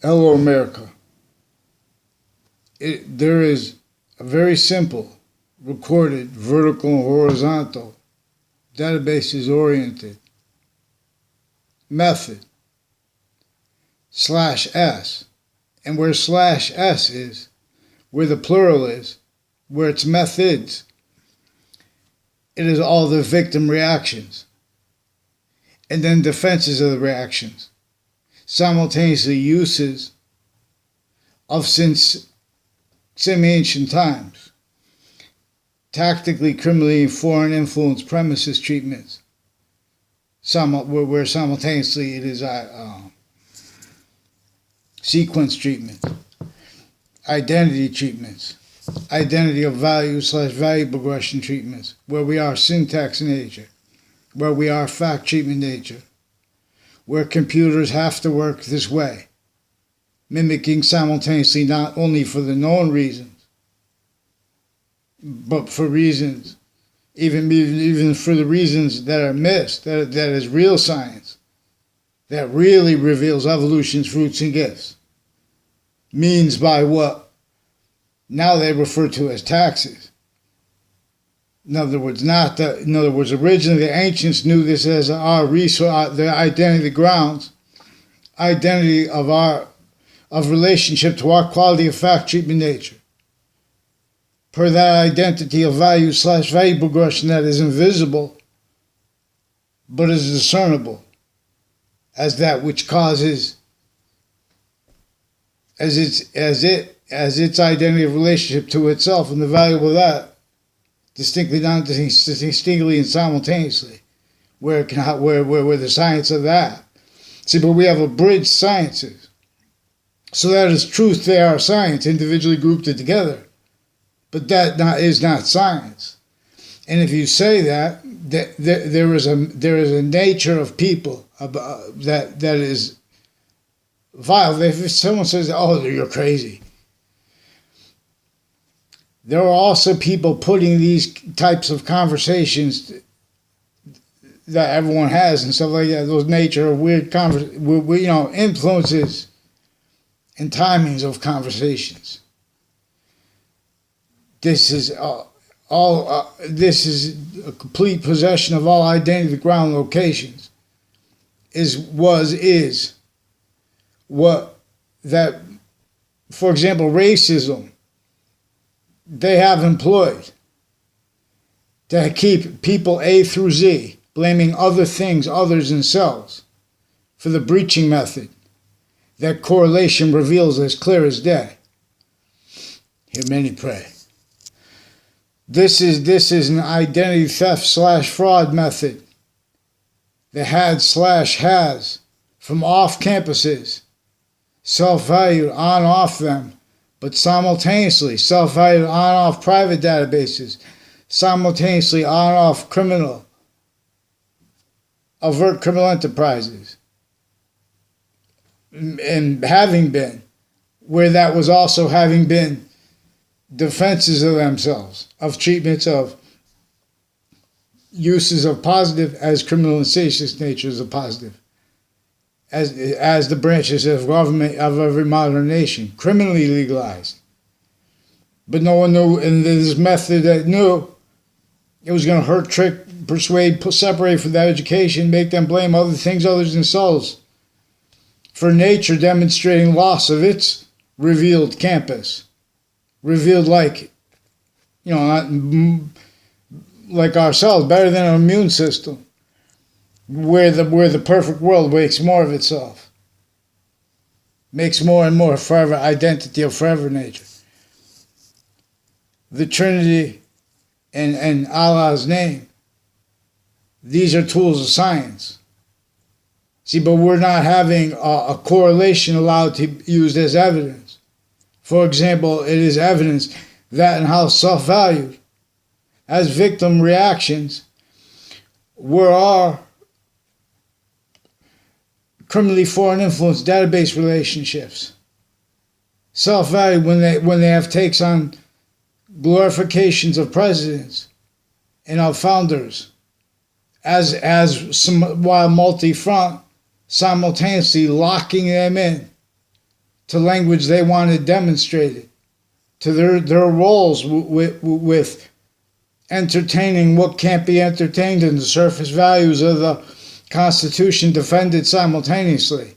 Hello, America. There is a very simple, recorded, vertical and horizontal, databases oriented method, /s. And where /s is, where the plural is, where it's methods, it is all the victim reactions. And then defenses of the reactions. Simultaneously uses of since ancient times. Tactically, criminally, and foreign influence premises treatments. Where simultaneously it is sequence treatments, identity treatments, identity of value / value progression treatments, where we are syntax nature, where we are fact treatment nature, where computers have to work this way, mimicking simultaneously not only for the known reasons, but for reasons, even for the reasons that are missed, that is real science, that really reveals evolution's fruits and gifts, means by what now they refer to as taxes. In other words, originally the ancients knew this as our resource, the identity, the grounds, identity of relationship to our quality of fact treatment nature. Per that identity of value / value progression that is invisible, but is discernible as that which causes, as its identity of relationship to itself, and the value of that distinctly and simultaneously, where the science of that. See, but we have abridged sciences. So that is truth, they are science, individually grouped together. But that is not science. And if you say that there is a nature of people that is vile. If someone says, "Oh, you're crazy," there are also people putting these types of conversations that everyone has and stuff like that. Those nature of weird influences and timings of conversations. This is this is a complete possession of all identity ground locations. Is what that, for example, racism they have employed to keep people A through Z blaming other things, others themselves, for the breaching method. That correlation reveals as clear as day. Hear many pray. This is an identity theft / fraud method that has from off campuses, self-valued on off them, but simultaneously self-valued on off private databases, simultaneously on off overt criminal enterprises, and having been, where that was also having been defenses of themselves, of treatments of uses of positive as criminal and seditious natures of positive, as the branches of government of every modern nation, criminally legalized. But no one knew, in this method that knew it was going to hurt, trick, persuade, separate from that education, make them blame other things others themselves, for nature demonstrating loss of its revealed campus. Revealed like ourselves, better than our immune system, where the perfect world makes more of itself, makes more and more forever identity of forever nature. The Trinity and Allah's name, these are tools of science. See, but we're not having a correlation allowed to be used as evidence. For example, it is evidence that and how self-valued as victim reactions were our criminally foreign influence database relationships. Self-valued when they have takes on glorifications of presidents and of founders while multi-front, simultaneously locking them in to language they wanted demonstrated, to their roles with entertaining what can't be entertained, and the surface values of the Constitution defended simultaneously.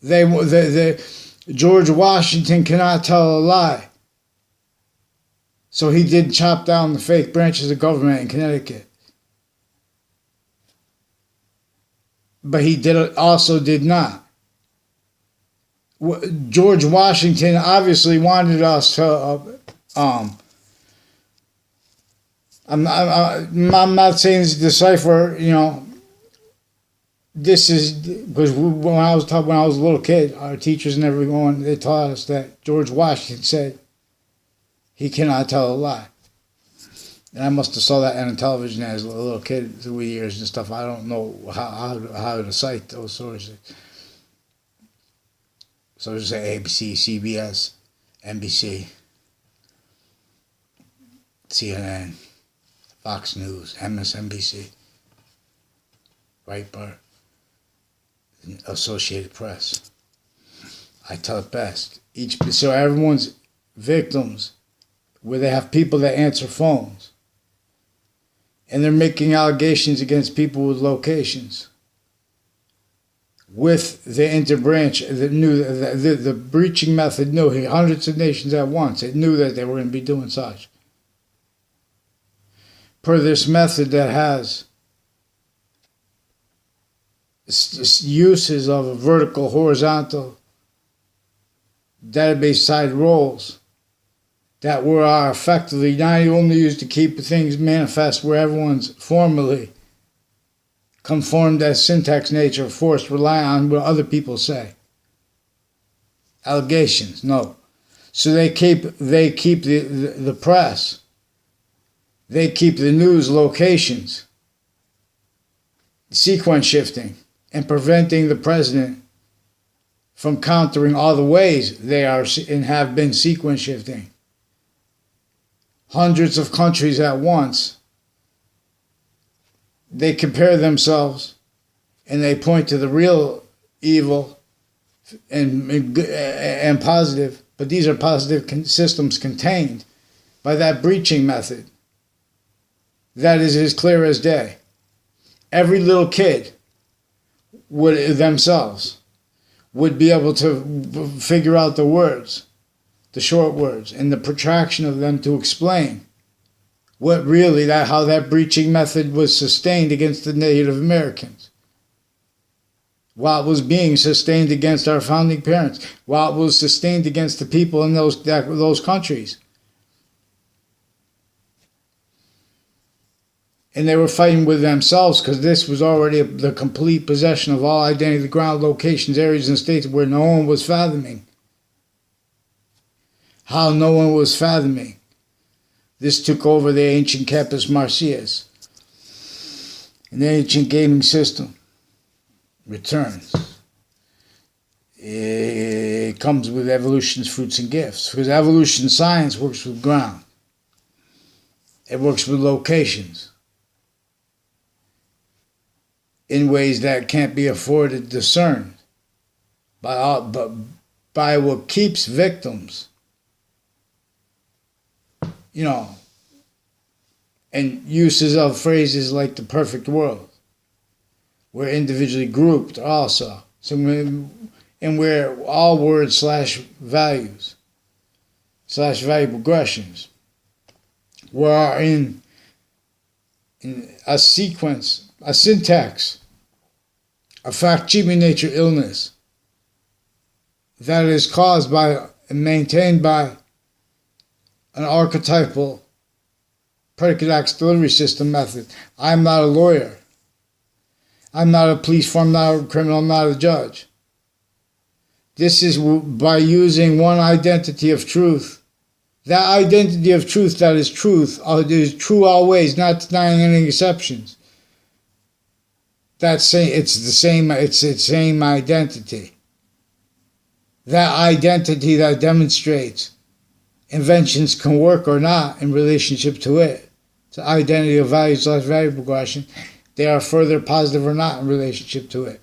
George Washington cannot tell a lie. So he did chop down the fake branches of government in Connecticut. But he also did not. George Washington obviously wanted us to I'm not saying this to decipher, this is because when I was a little kid, our teachers and everyone, they taught us that George Washington said he cannot tell a lie. And I must have saw that on television as a little kid through the years and stuff. I don't know how to cite those sources. So just say ABC, CBS, NBC, CNN, Fox News, MSNBC, Breitbart, Associated Press. I tell it best. So everyone's victims, where they have people that answer phones, and they're making allegations against people with locations. With the interbranch, the breaching method knew hundreds of nations at once. It knew that they were going to be doing such. Per this method that has uses of vertical, horizontal, database side roles that are effectively not only used to keep things manifest where everyone's formally conformed as syntax nature, forced to rely on what other people say. Allegations, no. So they keep the press. They keep the news locations, sequence shifting, and preventing the president from countering all the ways they are and have been sequence shifting. Hundreds of countries at once. They compare themselves and they point to the real evil and positive, but these are positive systems contained by that breaching method. That is as clear as day. Every little kid would be able to figure out the words, the short words, and the protraction of them to explain how that breaching method was sustained against the Native Americans, while it was being sustained against our founding parents, while it was sustained against the people in those countries. And they were fighting with themselves because this was already the complete possession of all identity, ground locations, areas, and states where no one was fathoming. How no one was fathoming. This took over the ancient Campus Martius. And the ancient gaming system returns. It comes with evolution's fruits and gifts. Because evolution science works with ground. It works with locations. In ways that can't be afforded discerned by what keeps victims, and uses of phrases like the perfect world, where individually grouped also, and where all words /values /value progressions were in a sequence, a syntax, a facsimile nature illness that is caused by and maintained by an archetypal predicate acts delivery system method. I'm not a lawyer. I'm not a police officer. I'm not a criminal. I'm not a judge. This is by using one identity of truth. That identity of truth that is truth is true always, not denying any exceptions. It's the same identity. That identity that demonstrates inventions can work or not in relationship to it. It's the identity of value / value progression. They are further positive or not in relationship to it.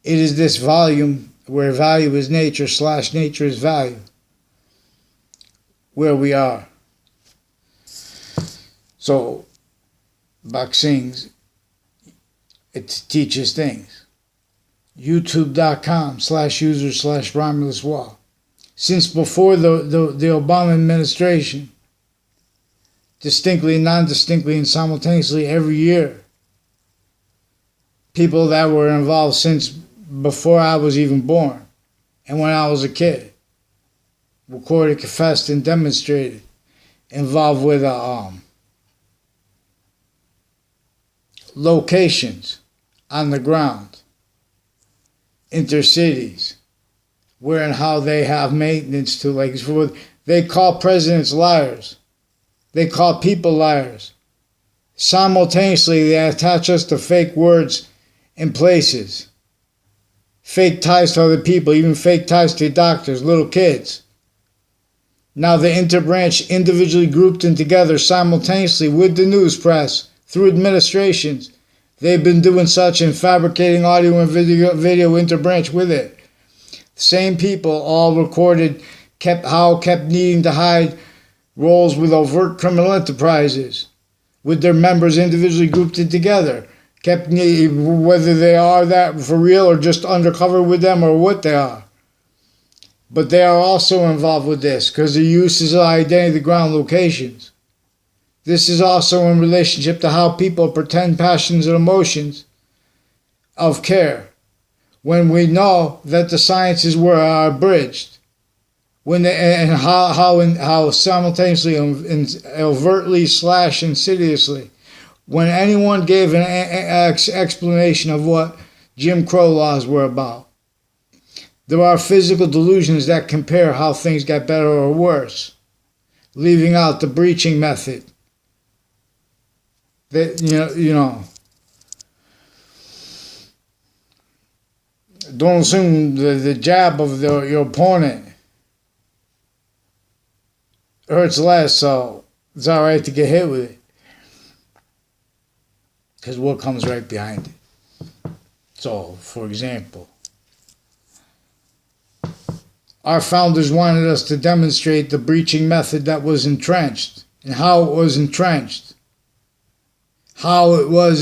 It is this volume where value is nature / nature is value, where we are. So, Bhakt Singh's, it teaches things. YouTube.com/user/Romulus Wall. Since before the Obama administration, distinctly, non-distinctly, and simultaneously every year, people that were involved since before I was even born and when I was a kid, recorded, confessed, and demonstrated, involved with locations on the ground, intercities, where and how they have maintenance to, like, they call presidents liars. They call people liars. Simultaneously, they attach us to fake words and places. Fake ties to other people, even fake ties to doctors, little kids. Now the interbranch individually grouped in together simultaneously with the news press, through administrations. They've been doing such and fabricating audio and video interbranch with it. Same people all recorded, kept needing to hide roles with overt criminal enterprises, with their members individually grouped in together. Whether they are that for real or just undercover with them or what they are. But they are also involved with this because the uses of identity, the ground locations. This is also in relationship to how people pretend passions and emotions of care when we know that the sciences are abridged. And how simultaneously and overtly / insidiously, when anyone gave an explanation of what Jim Crow laws were about. There are physical delusions that compare how things got better or worse, leaving out the breaching method. That don't assume the jab of your opponent hurts less, so it's all right to get hit with it. Because what comes right behind it. So, for example, our founders wanted us to demonstrate the breaching method that was entrenched and how it was entrenched. How it was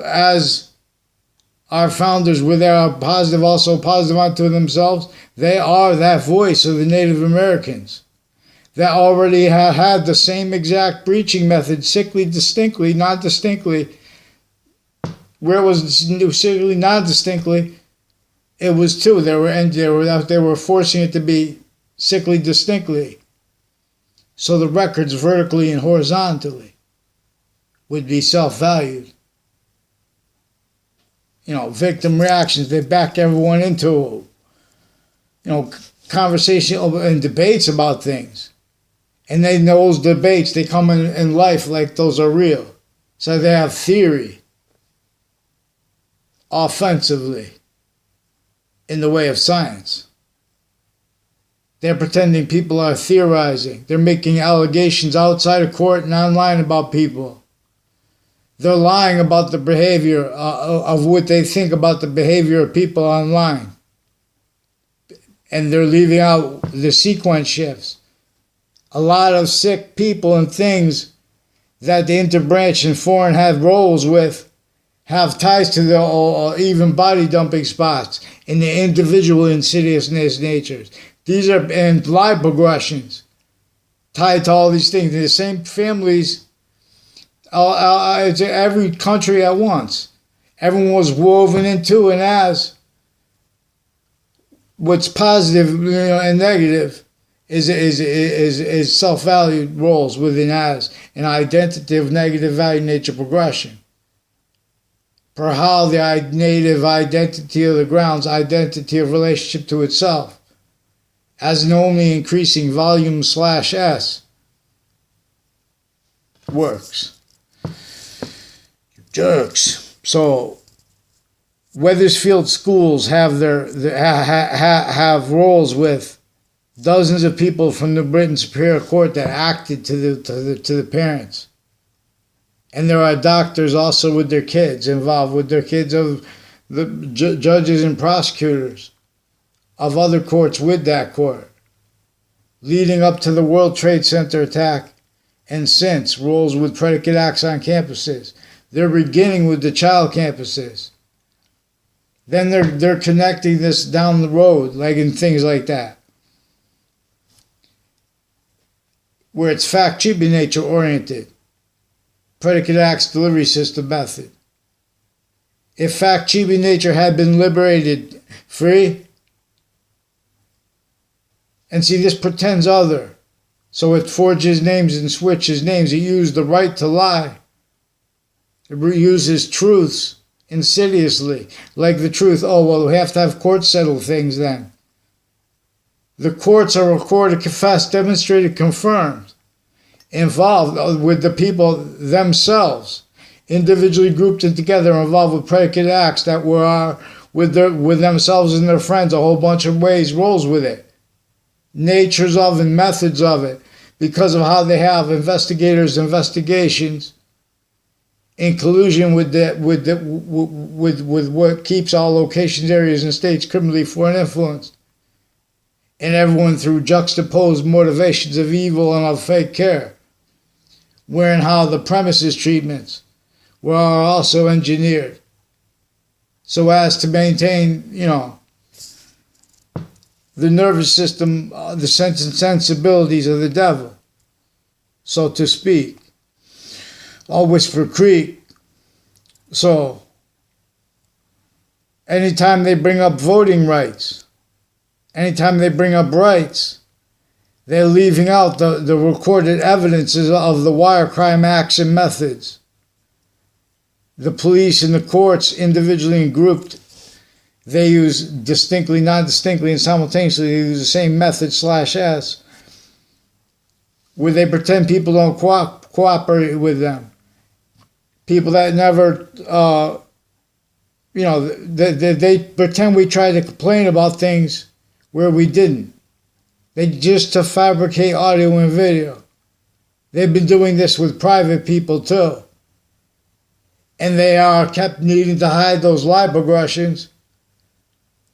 as our founders were there positive, also positive unto themselves, they are that voice of the Native Americans that already had the same exact breaching method, sickly, distinctly, not distinctly. Where it was sickly, not distinctly, it was two. They were forcing it to be sickly, distinctly. So the records vertically and horizontally would be self-valued. Victim reactions, they back everyone into, conversation and debates about things. And those debates, they come in life like those are real. So they have theory, offensively, in the way of science. They're pretending people are theorizing. They're making allegations outside of court and online about people. They're lying about the behavior of what they think about the behavior of people online. And they're leaving out the sequence shifts. A lot of sick people and things that the interbranch and foreign have roles with have ties to the even body dumping spots in the individual insidiousness natures. These are and live progressions tied to all these things. The same families, every country at once. Everyone was woven into and as what's positive and negative is self-valued roles within as an identity of negative value nature progression. Per how the native identity of the ground's identity of relationship to itself as an only increasing volume /s works. Jerks. So Wethersfield schools have have roles with dozens of people from the Britain Superior Court that acted to the parents. And there are doctors also with their kids, involved with their kids of the judges and prosecutors of other courts with that court, leading up to the World Trade Center attack and since, roles with predicate acts on campuses. They're beginning with the child campuses. Then they're connecting this down the road, like in things like that, where it's fact-cheaping nature oriented. Predicate acts delivery system method. If fact-cheaping nature had been liberated free, and see, this pretends other, so it forges names and switches names. It used the right to lie. It uses truths insidiously, like the truth, oh, well, we have to have courts settle things then. The courts are recorded, confessed, demonstrated, confirmed, involved with the people themselves, individually grouped and together, involved with predicate acts that were with themselves and their friends, a whole bunch of ways, roles with it, natures of and methods of it, because of how they have investigations in collusion with what keeps all locations, areas, and states criminally foreign influenced, and everyone through juxtaposed motivations of evil and of fake care, wherein how the premises treatments were also engineered so as to maintain, the nervous system, the sense and sensibilities of the devil, so to speak. All Whisper Creek. So, anytime they bring up voting rights, anytime they bring up rights, they're leaving out the recorded evidences of the wire crime acts and methods. The police and the courts, individually and grouped, they use distinctly, non-distinctly, and simultaneously they use the same method /S, where they pretend people don't cooperate with them. People that never, they pretend we try to complain about things where we didn't. They just to fabricate audio and video. They've been doing this with private people too. And they are kept needing to hide those lie progressions.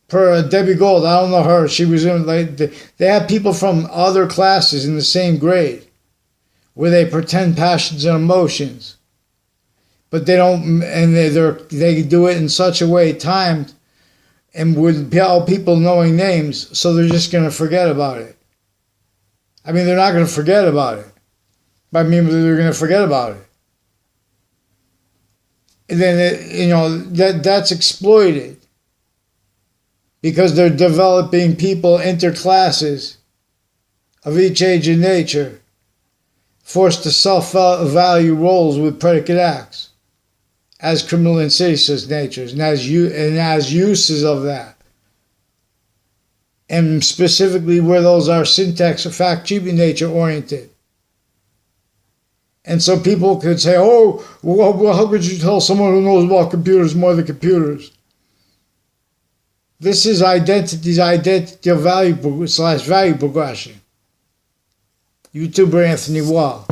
Per Debbie Gold, I don't know her. She was in, they have people from other classes in the same grade where they pretend passions and emotions. But they don't, and they do it in such a way, timed, and with all people knowing names, so they're just going to forget about it. I mean, they're not going to forget about it. But I mean, they're going to forget about it. And then, that's exploited because they're developing people, interclasses of each age and nature, forced to self-value roles with predicate acts as criminal insidious natures and as uses of that. And specifically where those are syntax or fact-cheaping nature oriented. And so people could say, oh, well, how could you tell someone who knows about computers more than computers? This is identity of value / value progression. YouTuber Anthony Wall.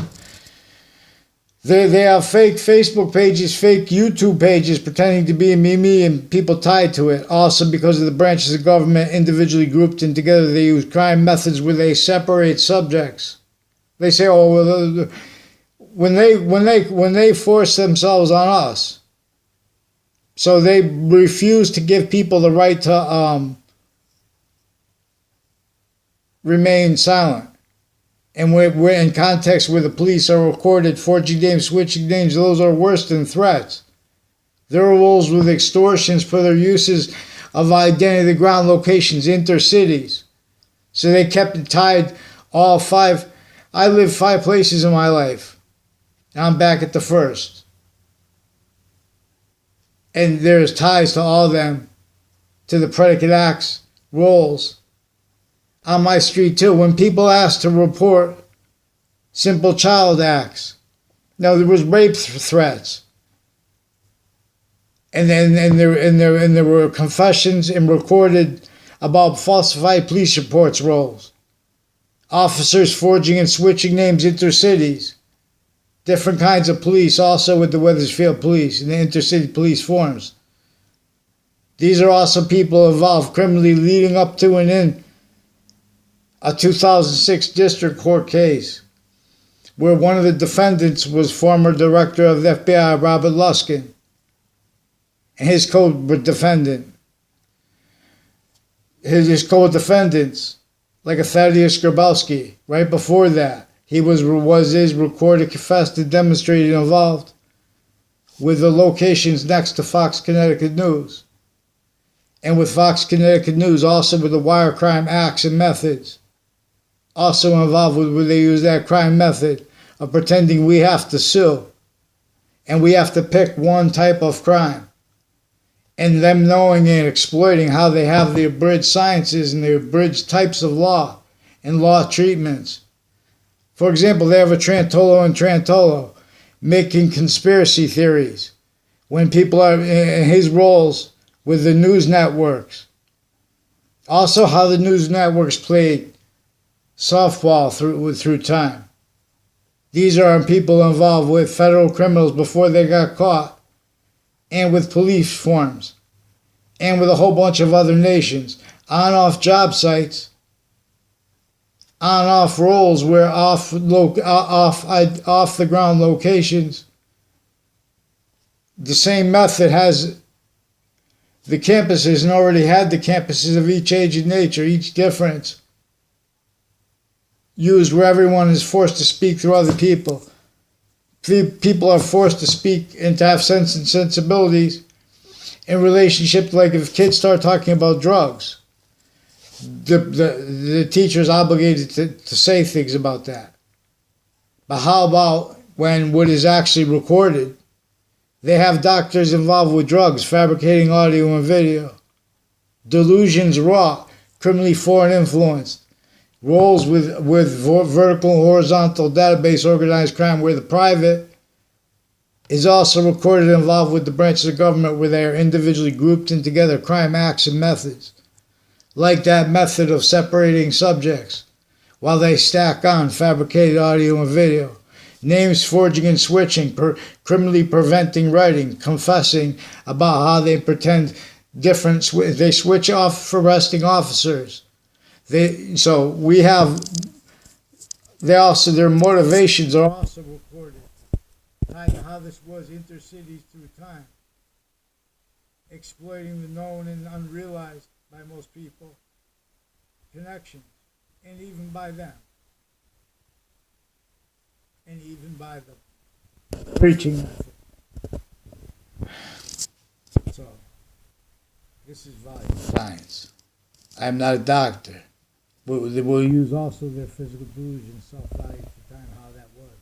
They have fake Facebook pages, fake YouTube pages pretending to be me and people tied to it. Also because of the branches of government individually grouped and together, they use crime methods where they separate subjects. They say, oh, well, when they force themselves on us, so they refuse to give people the right to remain silent. And we're in context where the police are recorded, forging names, switching names, those are worse than threats. There are rules with extortions for their uses of identity ground locations, intercities. So they kept it tied all 5. I lived 5 places in my life. I'm back at the first. And there's ties to all of them, to the predicate acts, roles. On my street too, when people asked to report simple child acts, now there was rape threats, and there were confessions and recorded about falsified police reports roles, officers forging and switching names intercities, different kinds of police, also with the Wethersfield Police and the intercity police forms. These are also people involved criminally leading up to and in a 2006 district court case where one of the defendants was former director of the FBI, Robert Luskin, and his co-defendant. His co-defendants, like a Thaddeus Grabowski, right before that, he was recorded, confessed, and demonstrated involved with the locations next to Fox Connecticut News. And with Fox Connecticut News, also with the wire crime acts and methods. Also involved with where they use that crime method of pretending we have to sue. And we have to pick one type of crime. And them knowing and exploiting how they have the abridged sciences and the abridged types of law and law treatments. For example, they have a Trantolo and Trantolo making conspiracy theories when people are in his roles with the news networks. Also how the news networks played softball through time. These are people involved with federal criminals before they got caught, and with police forms, and with a whole bunch of other nations, on-off job sites, on-off roles where off the ground locations. The same method has the campuses and already had the campuses of each age and nature, each difference, used where everyone is forced to speak through other people. People are forced to speak and to have sense and sensibilities in relationship to, like, if kids start talking about drugs, the teacher is obligated to say things about that. But how about when what is actually recorded, they have doctors involved with drugs, fabricating audio and video, delusions raw, criminally foreign influenced, roles with vertical and horizontal database organized crime where the private is also recorded and involved with the branches of government where they are individually grouped in together crime acts and methods. Like that method of separating subjects while they stack on fabricated audio and video. Names forging and switching, criminally preventing writing, confessing about how they pretend different, they switch off for arresting officers. Their motivations are also recorded, tied to how this was intercities through time, exploiting the known and unrealized by most people, connections, and even by them, and even by the preaching method. So, this is volume science. I am not a doctor. We'll use also their physical delusion, self-value to time how that was.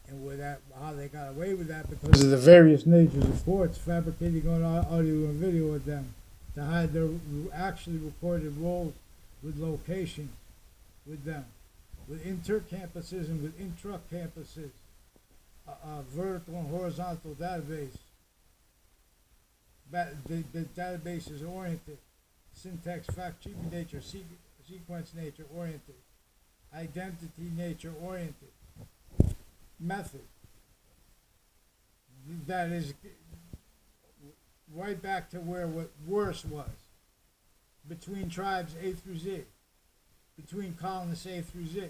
And with that, how they got away with that because of the various natures of courts fabricating on audio and video with them to hide their actually recorded roles with locations with them, with inter-campuses and with intra-campuses, vertical and horizontal database. The database is oriented. Syntax, fact, treatment nature, sequence nature oriented, identity nature oriented, method. That is right back to where what worse was. Between tribes A through Z, between colonists A through Z,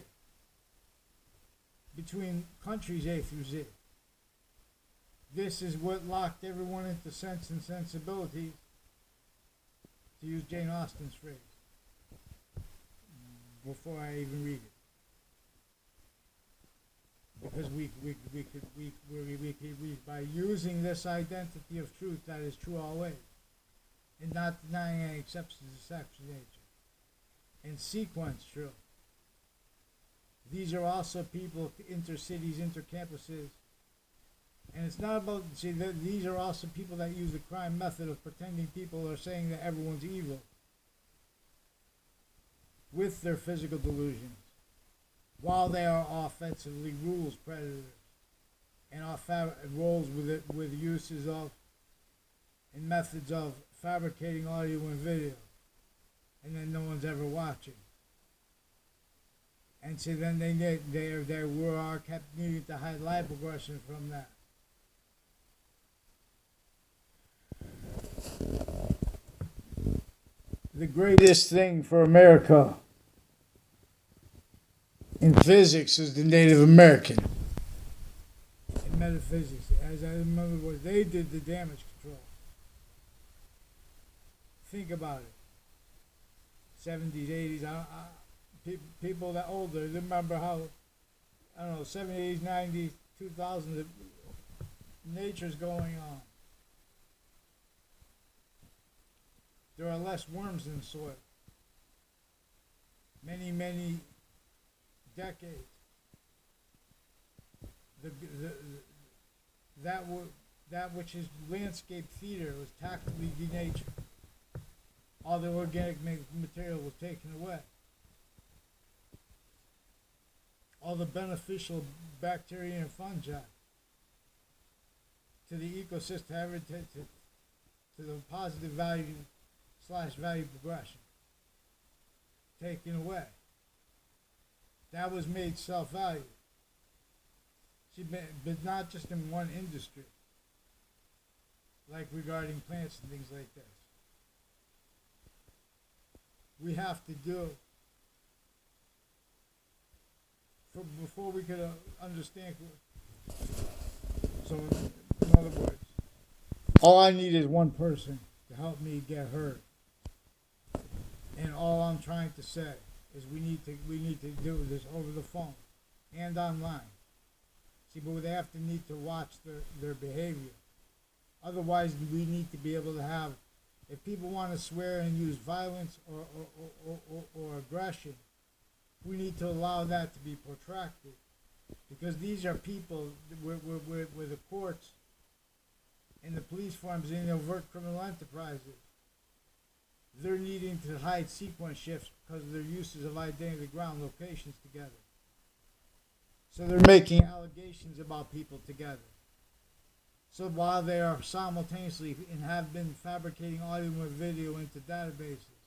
between countries A through Z. This is what locked everyone into sense and sensibility, to use Jane Austen's phrase, before I even read it. Because we could read by using this identity of truth that is true always, and not denying any exceptions of sexual nature, and sequence true. These are also people, intercities, intercampuses. And it's not about, these are also people that use the crime method of pretending people are saying that everyone's evil with their physical delusions, while they are offensively rules predators and roles with uses of and methods of fabricating audio and video, and then no one's ever watching. And so then they are kept needing to hide live progression from that. The greatest thing for America in physics is the Native American. In metaphysics, as I remember, was they did the damage control. Think about it. 70s, 80s. People that older remember how, I don't know, 70s, 90s, 2000s, nature's going on. There are less worms in the soil. Many, many decades. That which is landscape theater was tactically denatured. All the organic material was taken away. All the beneficial bacteria and fungi to the ecosystem, to the positive value / value progression taken away. That was made self-value. But not just in one industry, like regarding plants and things like this. We have to do, before we could understand. So, in other words, all I need is one person to help me get heard. And all I'm trying to say is we need to do this over the phone and online. See, but they have to need to watch their behavior. Otherwise, we need to be able to have, if people want to swear and use violence or aggression, we need to allow that to be protracted. Because these are people where the courts and the police forms in overt criminal enterprises, they're needing to hide sequence shifts because of their uses of identity ground locations together. So they're making allegations about people together. So while they are simultaneously and have been fabricating audio and video into databases,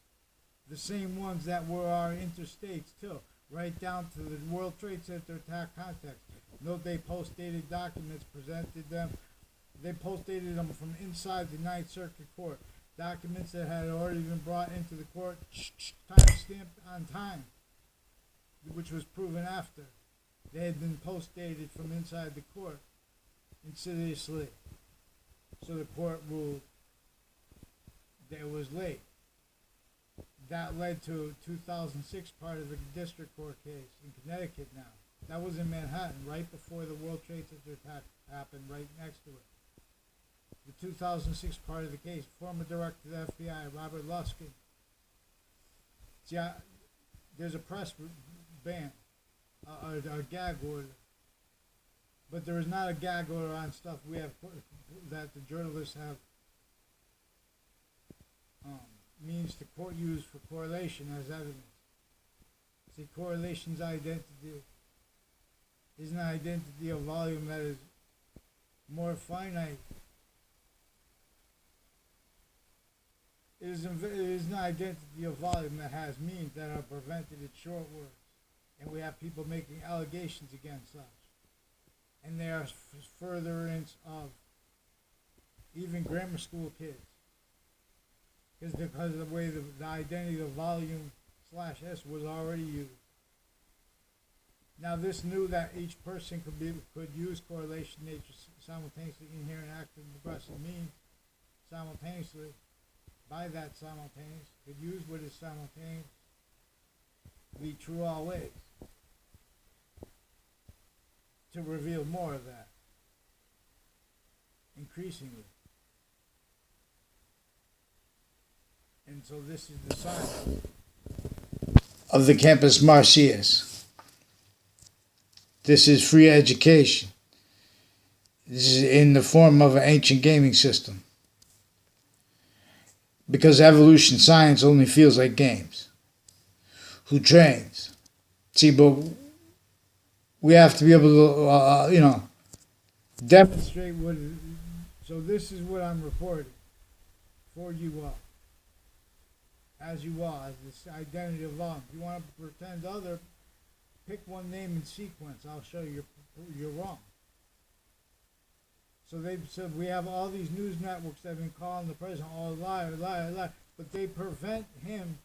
the same ones that were our interstates too, right down to the World Trade Center attack context. Note they post-dated documents presented them. They post-dated them from inside the Ninth Circuit Court. Documents that had already been brought into the court, time-stamped on time, which was proven after. They had been post-dated from inside the court, insidiously. So the court ruled that it was late. That led to a 2006 part of the district court case in Connecticut now. That was in Manhattan, right before the World Trade Center attack happened, right next to it. The 2006 part of the case, former director of the FBI, Robert Luskin. See, there's a press ban, a gag order. But there is not a gag order on stuff we have that the journalists have means to use for correlation as evidence. See, correlation's identity is an identity of volume that is more finite. It is an identity of volume that has means that are prevented at short words. And we have people making allegations against us. And they are furtherance of even grammar school kids. Because of the way the identity of volume / S was already used. Now this knew that each person could use correlation nature simultaneously, inherent, active, progressive means simultaneously. By that simultaneous, could use what is simultaneous, be true always, to reveal more of that, increasingly. And so this is the sign of the Campus Martius. This is free education. This is in the form of an ancient gaming system. Because evolution science only feels like games. Who trains? See, but we have to be able to, demonstrate what. So this is what I'm reporting for you all. As you all, as this identity of law. If you want to pretend other, pick one name in sequence. I'll show you you're wrong. So they said we have all these news networks that have been calling the president, oh, liar, liar, liar. But they prevent him,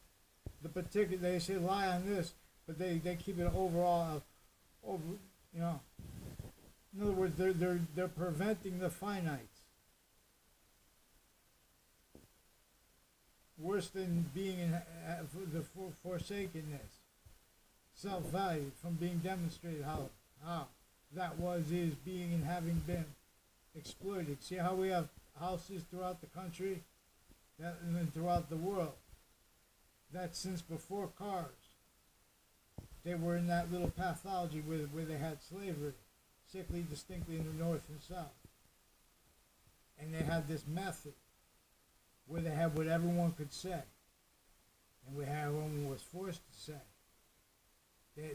they say lie on this, but they keep it overall, over, you know. In other words, they're preventing the finites. Worse than being in the forsakenness, self-value from being demonstrated how that is being and having been exploited. See how we have houses throughout the country and then throughout the world. That's since before cars. They were in that little pathology where they had slavery, sickly distinctly in the north and south. And they had this method where they had what everyone could say, and what everyone was forced to say.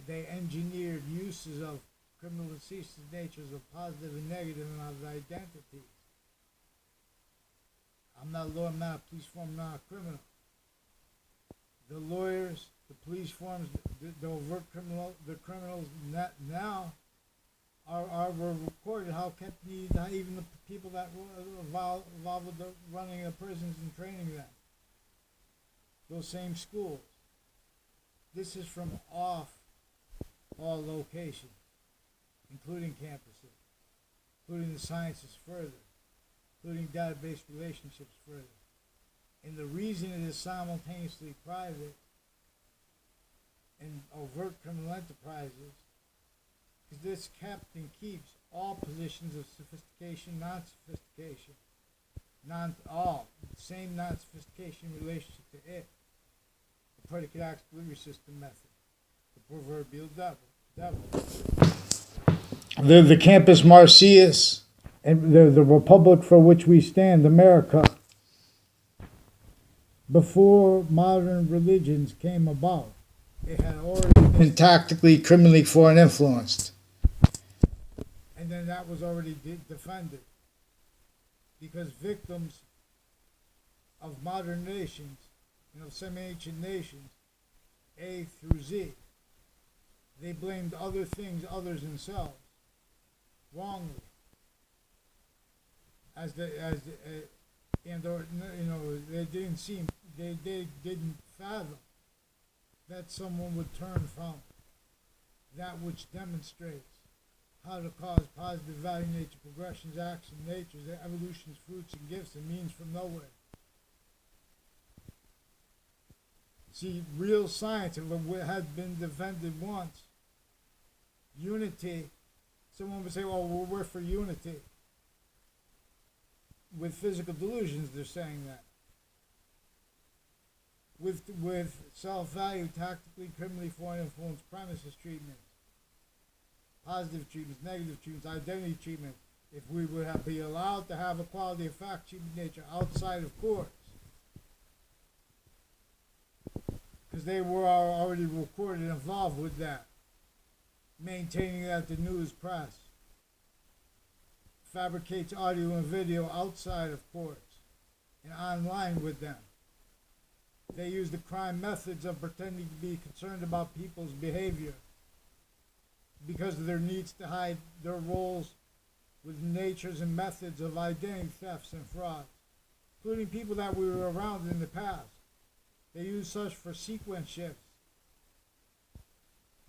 They engineered uses of criminal ceases natures of positive and negative and of identities. I'm not a lawyer, I'm not a police form, I'm not a criminal. The lawyers, the police forms, the overt criminals now are recorded. How kept even the people that were involved with the running of prisons and training them? Those same schools. This is from off all locations, including campuses, including the sciences further, including database relationships further. And the reason it is simultaneously private and overt criminal enterprises is this kept and keeps all positions of sophistication, non-sophistication, same non-sophistication relationship to it. The predicate acts delivery system method, the proverbial devil. The campus Marsyas, and the republic for which we stand, America, before modern religions came about, it had already been tactically, criminally foreign influenced. And then that was already defended. Because victims of modern nations, of semi-ancient nations, A through Z, they blamed other things, others themselves, wrongly. They didn't fathom that someone would turn from that which demonstrates how to cause positive value nature, progressions, action, natures, evolutions, fruits, and gifts, and means from nowhere. See, real science, if it had been defended once, unity, someone would say, well, we're for unity. With physical delusions, they're saying that. With self-value, tactically, criminally foreign influence, premises treatments, positive treatments, negative treatments, identity treatments, if we would be allowed to have a quality of fact treatment nature outside of courts, because they were already recorded and involved with that, maintaining that the news press fabricates audio and video outside of courts and online with them. They use the crime methods of pretending to be concerned about people's behavior because of their needs to hide their roles with natures and methods of identity thefts and frauds, including people that we were around in the past. They use such for sequence shifts.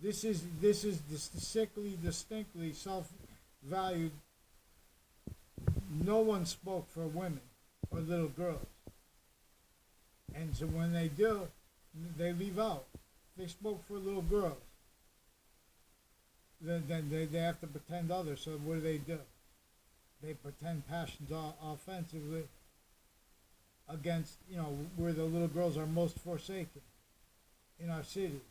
This is distinctly self-valued. No one spoke for women or little girls. And so when they do, they leave out. They spoke for little girls. Then they have to pretend others. So what do? They pretend passions offensively against, where the little girls are most forsaken in our city.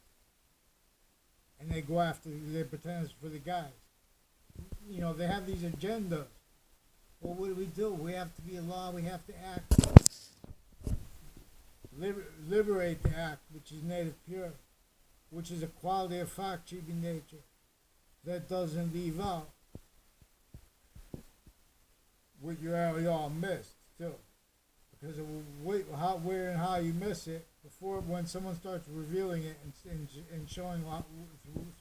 And they go after, they pretend it's for the guys. They have these agendas. Well, what do? We have to be a law, we have to act. Liberate the act, which is native pure, which is a quality of fact treatment nature that doesn't leave out what you all missed too, because of where and how you miss it before when someone starts revealing it and showing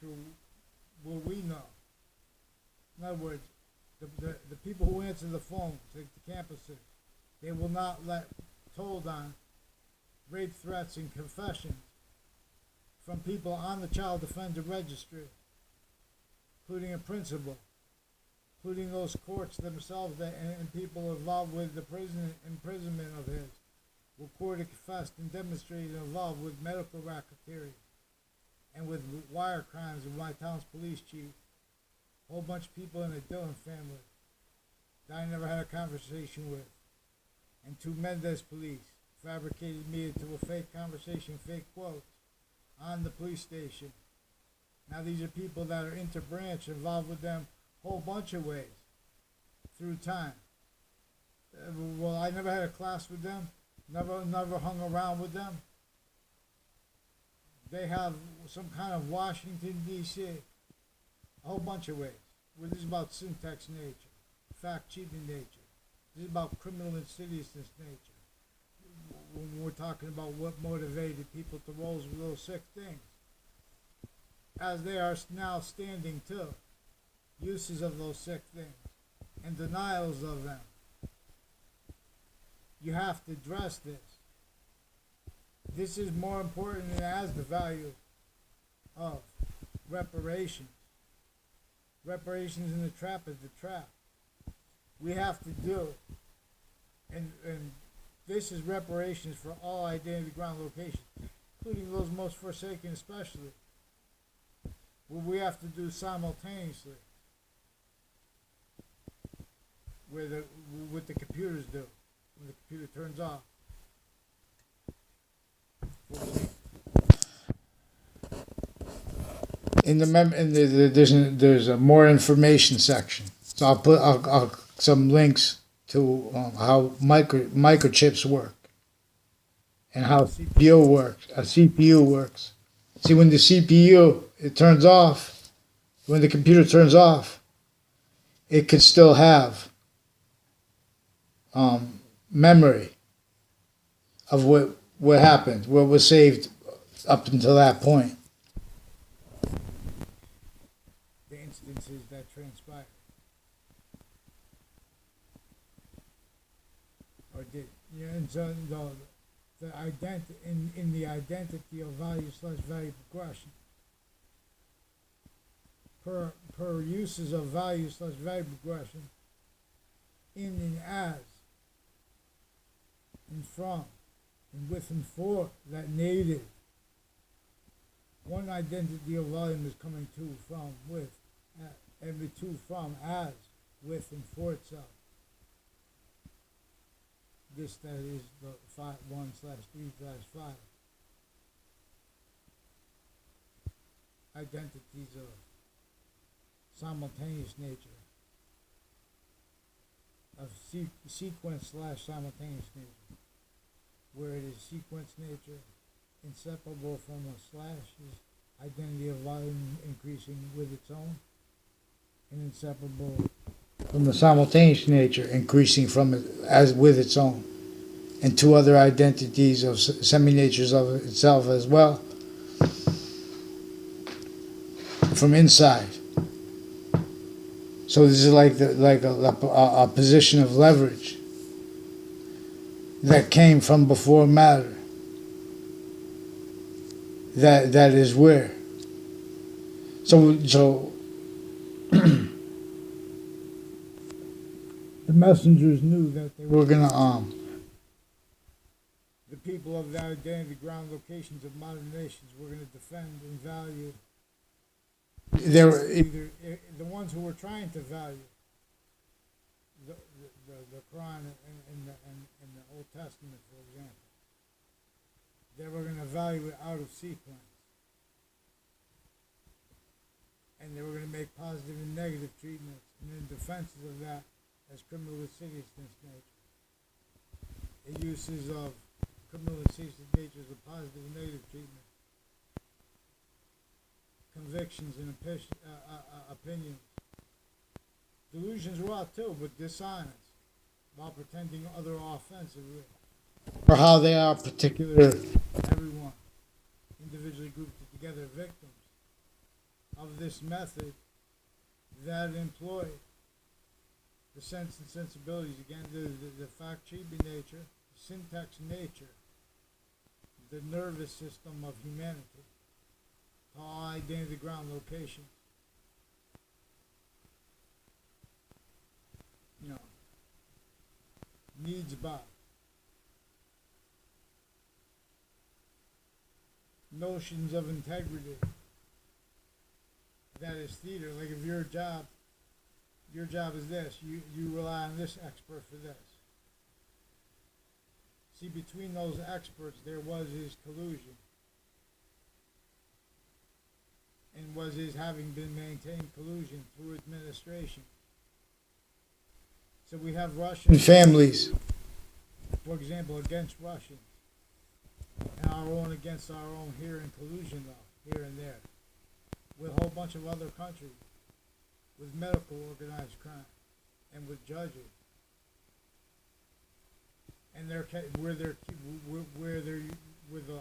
through what we know. In other words, The people who answer the phone to the campuses, they will not let told on rape threats and confessions from people on the child offender registry, including a principal, including those courts themselves and people involved with the imprisonment of his, were courted, confessed, and demonstrated involved with medical racketeering and with wire crimes of my town's police chief. A whole bunch of people in the Dillon family that I never had a conversation with. And two Mendez police fabricated me into a fake conversation, fake quotes, on the police station. Now these are people that are interbranch, involved with them a whole bunch of ways through time. Well, I never had a class with them, never hung around with them. They have some kind of Washington, D.C., a whole bunch of ways. Where this is about syntax nature, fact-cheating nature. This is about criminal insidiousness nature. When we're talking about what motivated people to roll with those sick things. As they are now standing to uses of those sick things and denials of them. You have to address this. This is more important than it has the value of reparations. Reparations in the trap is the trap. We have to do, and this is reparations for all identity ground locations, including those most forsaken especially. What we have to do simultaneously, what the computers do when the computer turns off. There's a more information section, so I'll put some links to how microchips work and how CPU works. See, when the CPU turns off, when the computer turns off, it could still have memory of what happened, what was saved up until that point. The instances that transpired. Or did. And so the in the identity of value/value progression. Per uses of value/value progression in and as and from and with and for that native. One identity of volume is coming to, from, with, every to, from, as, with, and for itself. This, that is the 1/3/5. Identities of simultaneous nature, of sequence/simultaneous nature, where it is sequence nature, inseparable from a slash is identity of volume increasing with its own, and inseparable from the simultaneous nature increasing from it as with its own, and two other identities of semi-natures of itself as well, from inside. So this is like a position of leverage that came from before matter. That is where. So the messengers knew that they were gonna the people of the identity ground locations of modern nations were gonna defend and value. They were either the ones who were trying to value the Quran and the Old Testament, for example. They were going to value it out of sequence. And they were going to make positive and negative treatments, and then defenses of that as criminal insidiousness nature. The uses of criminal insidious nature as a positive and negative treatment. Convictions and opinions. Delusions were out too, but dishonest, while pretending other offensively. Or how they are particular, everyone, individually grouped together victims of this method that employed the sense and sensibilities, again, the fact-sheeping nature, the syntax nature, the nervous system of humanity, all identity ground location. You know, needs by. Notions of integrity. That is theater. Like if your job is this, you rely on this expert for this. See, between those experts, there was his collusion. And was his having been maintained collusion through administration. So we have Russian families, for example, against Russians. And our own against our own here in collusion, though, here and there. With a whole bunch of other countries. With medical organized crime. And with judges. And where the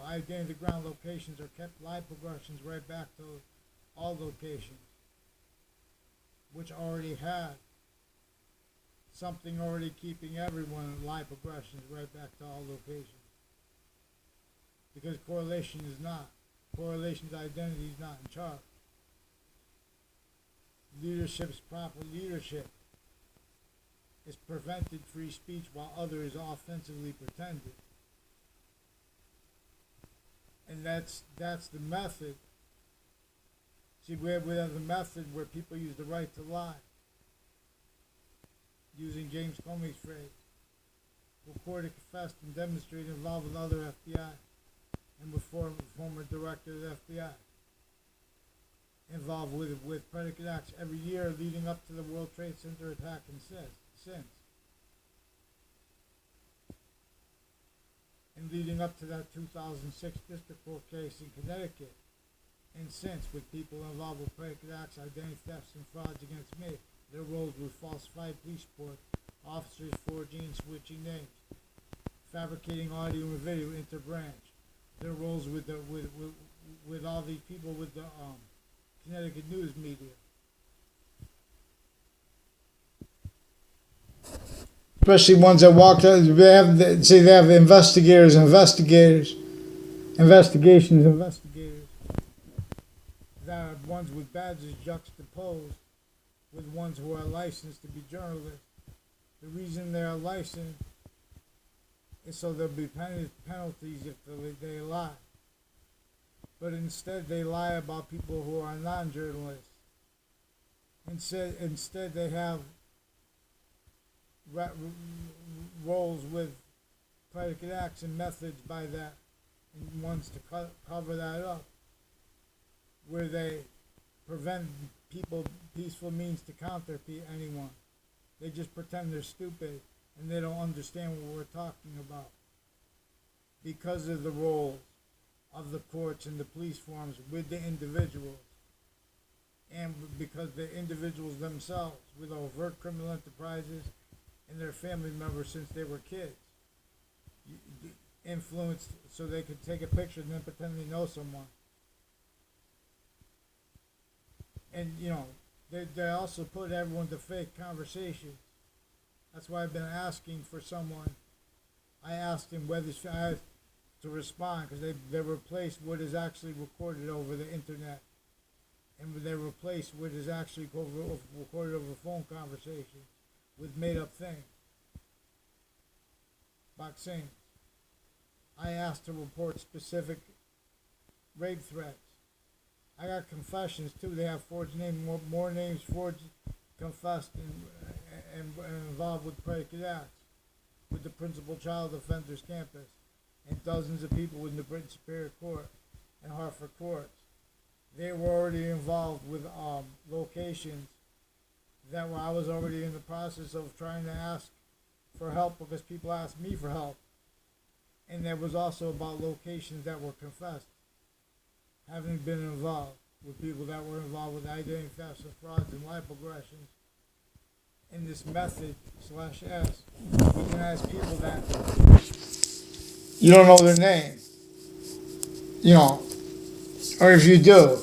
identity ground locations are kept, live progressions right back to all locations, which already had something already keeping everyone in live progressions right back to all locations. Because correlation's identity is not in charge. Leadership's proper leadership is prevented free speech while others offensively pretended. And that's the method. See, we have the method where people use the right to lie. Using James Comey's phrase. Recorded, confessed, and demonstrated involved with other FBI and with former director of the FBI. Involved with predicate acts every year leading up to the World Trade Center attack and since. And leading up to that 2006 district court case in Connecticut. And since, with people involved with predicate acts, identity thefts, and frauds against me. Their roles with falsified police reports, officers forging and switching names, fabricating audio and video interbranch. Their roles with all these people with the Connecticut news media. Especially ones that walked out, they have investigations, that are ones with badges juxtaposed with ones who are licensed to be journalists. The reason they are licensed is so there'll be penalties if they lie. But instead they lie about people who are non-journalists. Instead they have roles with predicate acts and methods by that, and ones to cover that up, where they prevent people peaceful means to counter anyone. They just pretend they're stupid and they don't understand what we're talking about because of the role of the courts and the police forms with the individuals, and because the individuals themselves with overt criminal enterprises and their family members since they were kids influenced so they could take a picture and then pretend they know someone. And they also put everyone to fake conversations. That's why I've been asking for someone. I asked him whether to respond, because they replaced what is actually recorded over the internet, and they replaced what is actually recorded over phone conversation with made-up things. Vaccines. I asked to report specific rape threats. I got confessions too. They have forged names, more names forged, confessed, and involved with predicate acts with the principal child offenders campus, and dozens of people with the Britain Superior Court and Hartford courts. They were already involved with locations that I was already in the process of trying to ask for help because people asked me for help. And there was also about locations that were confessed, having been involved with people that were involved with identity thefts and frauds and life progressions. In this method /S, you can ask people that you don't know their name, or if you do,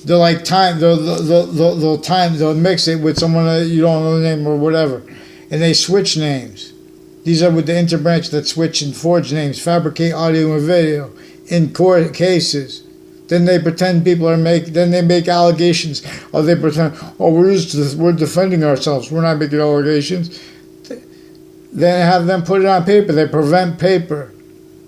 They'll like time. They'll mix it with someone that you don't know the name or whatever, and they switch names. These are with the interbranch that switch and forge names, fabricate audio and video in court cases. Then they pretend people are Then they make allegations. Or they pretend, we're defending ourselves. We're not making allegations. Then have them put it on paper. They prevent paper.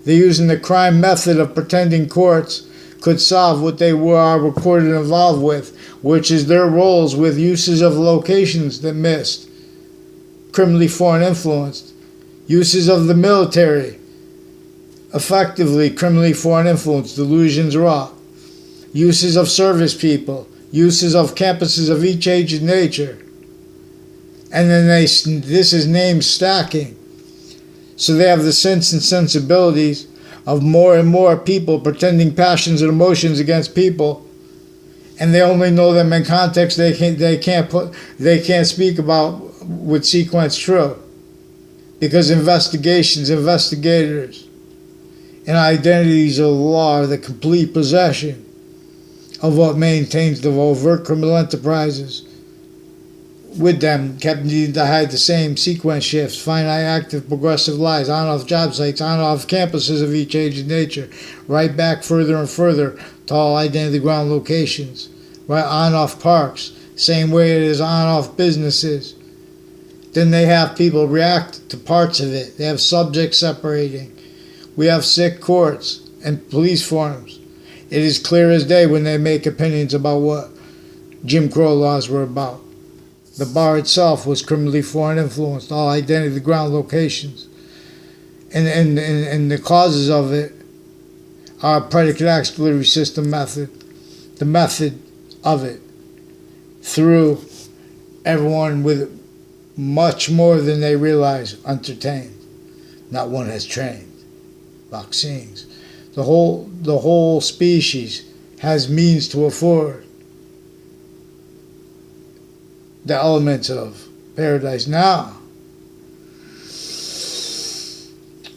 They're using the crime method of pretending courts could solve what they are recorded and involved with, which is their roles with uses of locations that missed, criminally foreign influenced, uses of the military, effectively criminally foreign influenced, delusions raw, uses of service people, uses of campuses of each age and nature. And then this is name stacking. So they have the sense and sensibilities of more and more people pretending passions and emotions against people, and they only know them in context they can't speak about with sequence true, because investigators, and identities of the law are the complete possession of what maintains the overt criminal enterprises. With them, kept needing to hide the same sequence shifts, finite active progressive lies, on-off job sites, on-off campuses of each age and nature, right back further and further to all identity ground locations, right on-off parks, same way it is on-off businesses. Then they have people react to parts of it. They have subjects separating. We have sick courts and police forums. It is clear as day when they make opinions about what Jim Crow laws were about. The bar itself was criminally foreign influenced, all identity ground locations. And the causes of it are predicate acts delivery system method, the method of it, through everyone with much more than they realize entertained. Not one has trained. Vaccines. The whole species has means to afford the elements of paradise. Now,